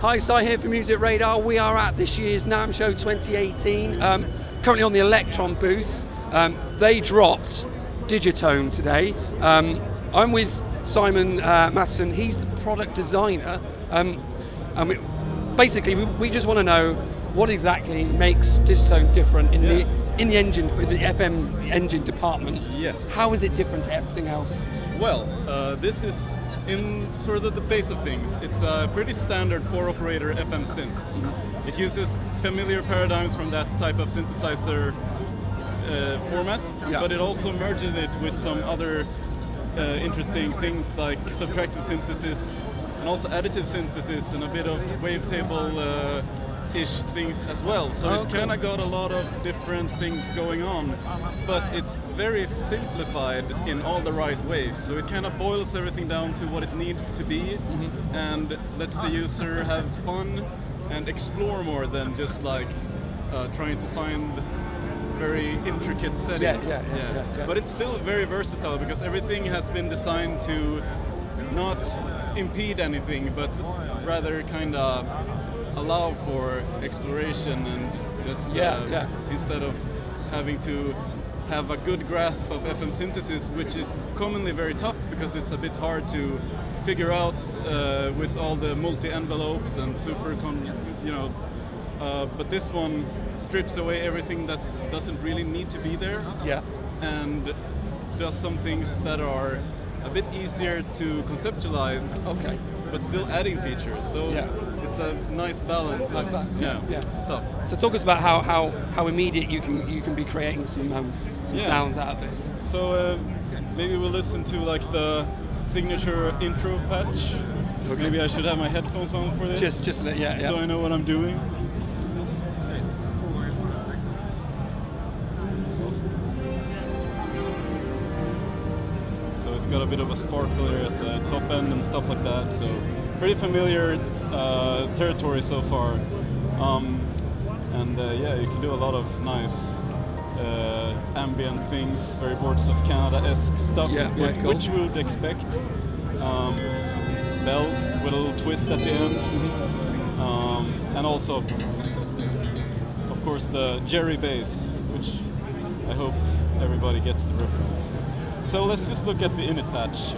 Hi, Si here for Music Radar. We are at this year's NAMM Show 2018, currently on the Elektron booth. They dropped Digitone today. I'm with Simon Matheson, he's the product designer. Basically, we just want to know what exactly makes Digitone different in the engine, the FM engine department. Yes. How is it different to everything else? Well, this is in sort of the base of things. It's a pretty standard 4-operator FM synth. Mm-hmm. It uses familiar paradigms from that type of synthesizer format, but it also merges it with some other interesting things like subtractive synthesis and also additive synthesis and a bit of wavetable-ish things as well. So it's kind of got a lot of different things going on, but it's very simplified in all the right ways. So it kind of boils everything down to what it needs to be and lets the user have fun and explore more than just like trying to find very intricate settings. But it's still very versatile because everything has been designed to not impede anything, but rather kind of allow for exploration and just instead of having to have a good grasp of FM synthesis, which is commonly very tough because it's a bit hard to figure out with all the multi-envelopes and but this one strips away everything that doesn't really need to be there and does some things that are a bit easier to conceptualize, but still adding features. So it's a nice balance of stuff. So talk us about how immediate you can be creating some sounds out of this. So maybe we'll listen to like the signature intro patch. Maybe I should have my headphones on for this. Just so I know what I'm doing. It's got a bit of a sparkle here at the top end and stuff like that, so pretty familiar territory so far. You can do a lot of nice ambient things, very Boards of Canada-esque stuff, which we would expect. Bells with a little twist at the end. And also, of course, the Jerry bass, which I hope everybody gets the reference. So let's just look at the init patch.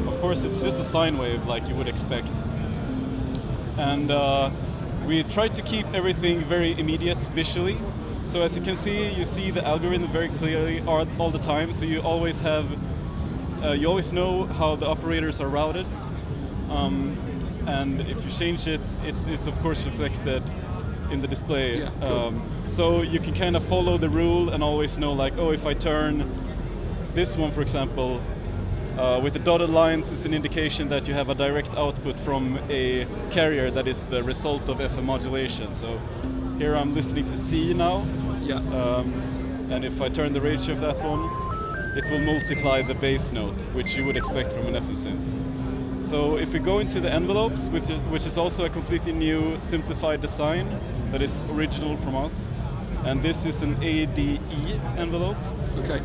Of course, it's just a sine wave like you would expect. And we tried to keep everything very immediate visually. So as you can see, you see the algorithm very clearly all the time. So you always have, you always know how the operators are routed. And if you change it, it's of course reflected in the display. So you can kind of follow the rule and always know like, oh, if I turn this one, for example, with the dotted lines, is an indication that you have a direct output from a carrier that is the result of FM modulation. So here I'm listening to C now, and if I turn the ratio of that one, it will multiply the bass note, which you would expect from an FM synth. So if we go into the envelopes, which is also a completely new simplified design that is original from us, and this is an ADE envelope.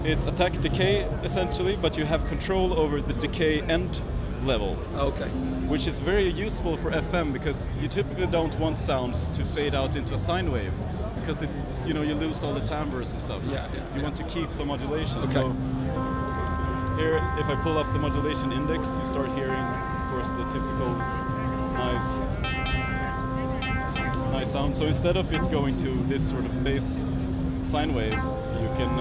It's attack decay essentially, but you have control over the decay end level. Which is very useful for FM because you typically don't want sounds to fade out into a sine wave because you lose all the timbres and stuff. You want to keep some modulation. So here, if I pull up the modulation index, you start hearing, of course, the typical nice sound. So instead of it going to this sort of bass sine wave, you can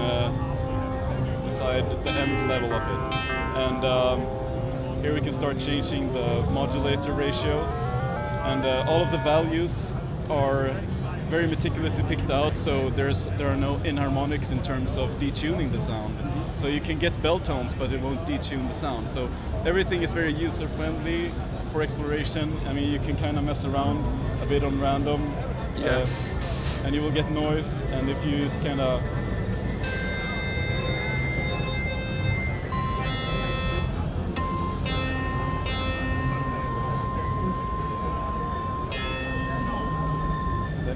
decide the end level of it. And here we can start changing the modulator ratio. And all of the values are very meticulously picked out, so there are no inharmonics in terms of detuning the sound. So you can get bell tones, but it won't detune the sound. So everything is very user-friendly for exploration. I mean, you can kind of mess around a bit on random, and you will get noise. And if you use kind of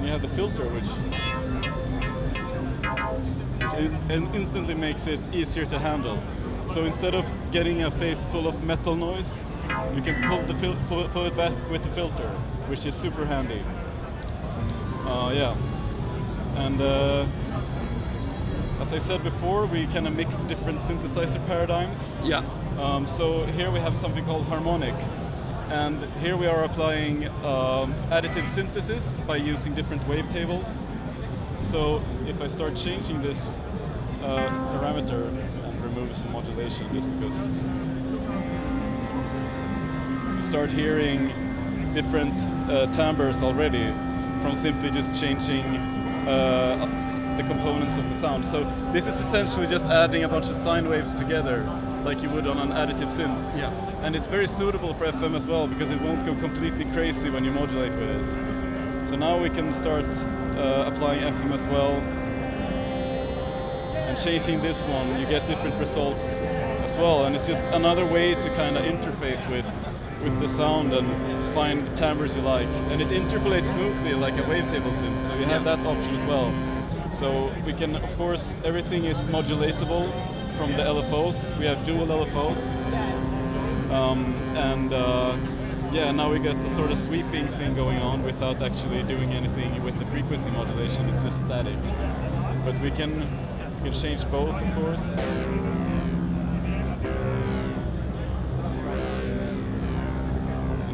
you have the filter, which instantly makes it easier to handle. So instead of getting a face full of metal noise, you can pull it back with the filter. which is super handy. Yeah, and as I said before, we kind of mix different synthesizer paradigms. Yeah. So here we have something called harmonics, and here we are applying additive synthesis by using different wavetables. So if I start changing this parameter and remove some modulation, just because you start hearing different timbres already from simply just changing the components of the sound. So this is essentially just adding a bunch of sine waves together like you would on an additive synth. Yeah. And it's very suitable for FM as well because it won't go completely crazy when you modulate with it. So now we can start applying FM as well. And changing this one, you get different results as well. And it's just another way to kind of interface with the sound and find timbres you like. And it interpolates smoothly like a wavetable synth, so you have that option as well. So we can, of course, everything is modulatable from the LFOs. We have dual LFOs. Yeah, now we get the sort of sweeping thing going on without actually doing anything with the frequency modulation, it's just static. But we can change both, of course.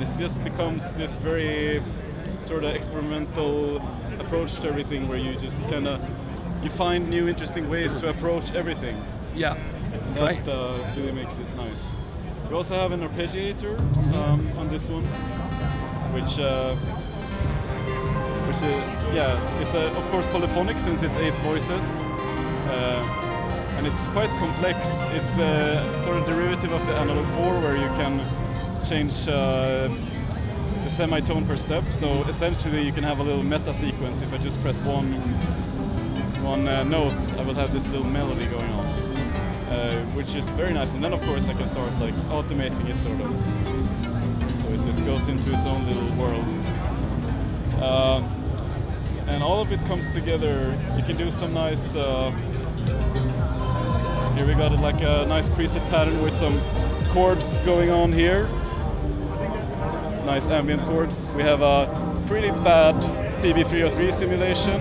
It just becomes this very sort of experimental approach to everything, where you just kind of find new interesting ways to approach everything. Yeah, that really makes it nice. We also have an arpeggiator on this one, which it's of course polyphonic since it's 8 voices, and it's quite complex. It's a sort of derivative of the analog 4, where you can change the semitone per step. So essentially you can have a little meta sequence. If I just press one note, I will have this little melody going on, which is very nice. And then of course I can start like automating it sort of. So it just goes into its own little world. And all of it comes together. You can do some nice, here we got like a nice preset pattern with some chords going on here. Nice ambient chords. We have a pretty bad TB303 simulation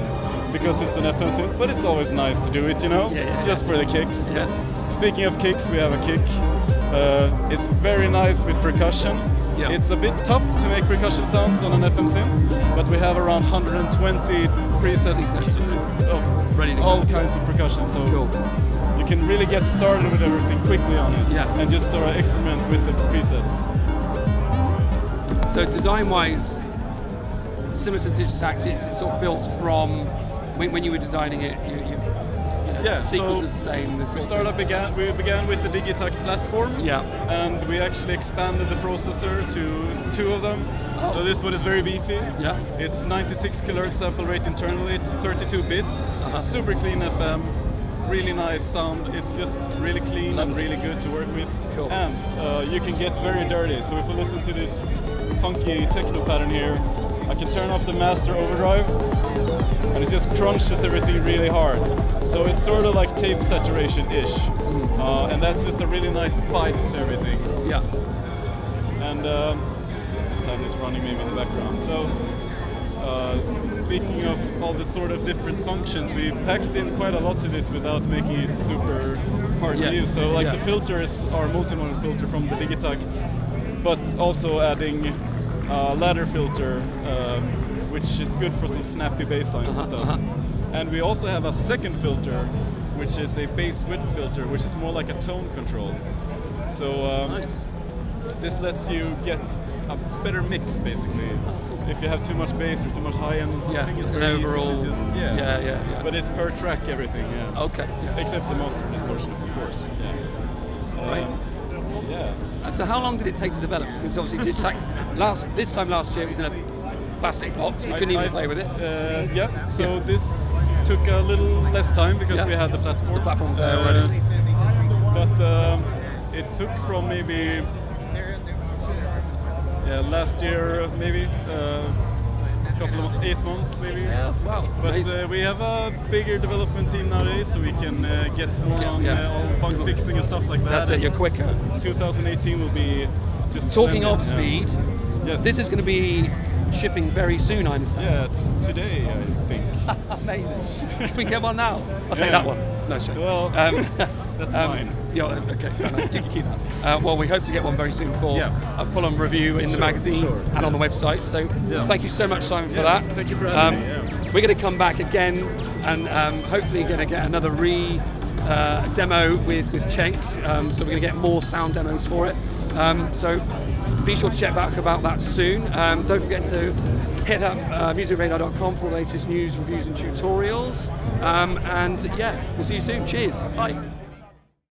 because it's an FM synth, but it's always nice to do it, you know, just for the kicks. Yeah. Speaking of kicks, we have a kick. It's very nice with percussion. Yeah. It's a bit tough to make percussion sounds on an FM synth, but we have around 120 presets of all kinds of percussion, so you can really get started with everything quickly on it and just experiment with the presets. So design-wise, similar to Digitakt, it's sort of built from when you were designing it. Sequence is the same. We began with the Digitakt platform, and we actually expanded the processor to 2 of them. Oh. So this one is very beefy. Yeah. It's 96 kHz sample rate internally, 32-bit, super clean FM. Really nice sound. It's just really clean and really good to work with. Cool. And you can get very dirty. So if we listen to this funky techno pattern here, I can turn off the master overdrive, and it just crunches everything really hard. So it's sort of like tape saturation-ish, and that's just a really nice bite to everything. Yeah. And just have this running maybe in the background. So. Speaking of all the sort of different functions, we packed in quite a lot to this without making it super hard to use. So like the filters are multimodal filter from the Digitakt, but also adding a ladder filter, which is good for some snappy bass lines and stuff. And we also have a second filter, which is a bass width filter, which is more like a tone control. So this lets you get a better mix, basically. If you have too much bass or too much high end or something, it's very overall, easy to just But it's per track everything, Okay. Except the master distortion, of course. Right. And so how long did it take to develop? Because obviously Digitakt this time last year it was in a plastic box. We couldn't even play with it. So this took a little less time because we had the platform. The platform's there already. But it took from maybe. Last year, maybe a couple of 8 months, maybe. Yeah, wow. But we have a bigger development team nowadays, so we can get more on bug fixing and stuff like that. That's it. You're quicker. 2018 will be just. Talking of speed, this is going to be shipping very soon, I understand. Yeah, today I think. Amazing. We can get one now. I'll take that one. No, sure. Well, that's mine. Yeah, okay, fair enough. You can keep that. Well, we hope to get one very soon for a full-on review in the magazine and on the website. So thank you so much, Simon, for that. Thank you for having me. We're going to come back again and hopefully going to get another demo with Cenk. So we're going to get more sound demos for it. So be sure to check back about that soon. Don't forget to hit up musicradar.com for the latest news, reviews and tutorials. And yeah, we'll see you soon. Cheers. Bye.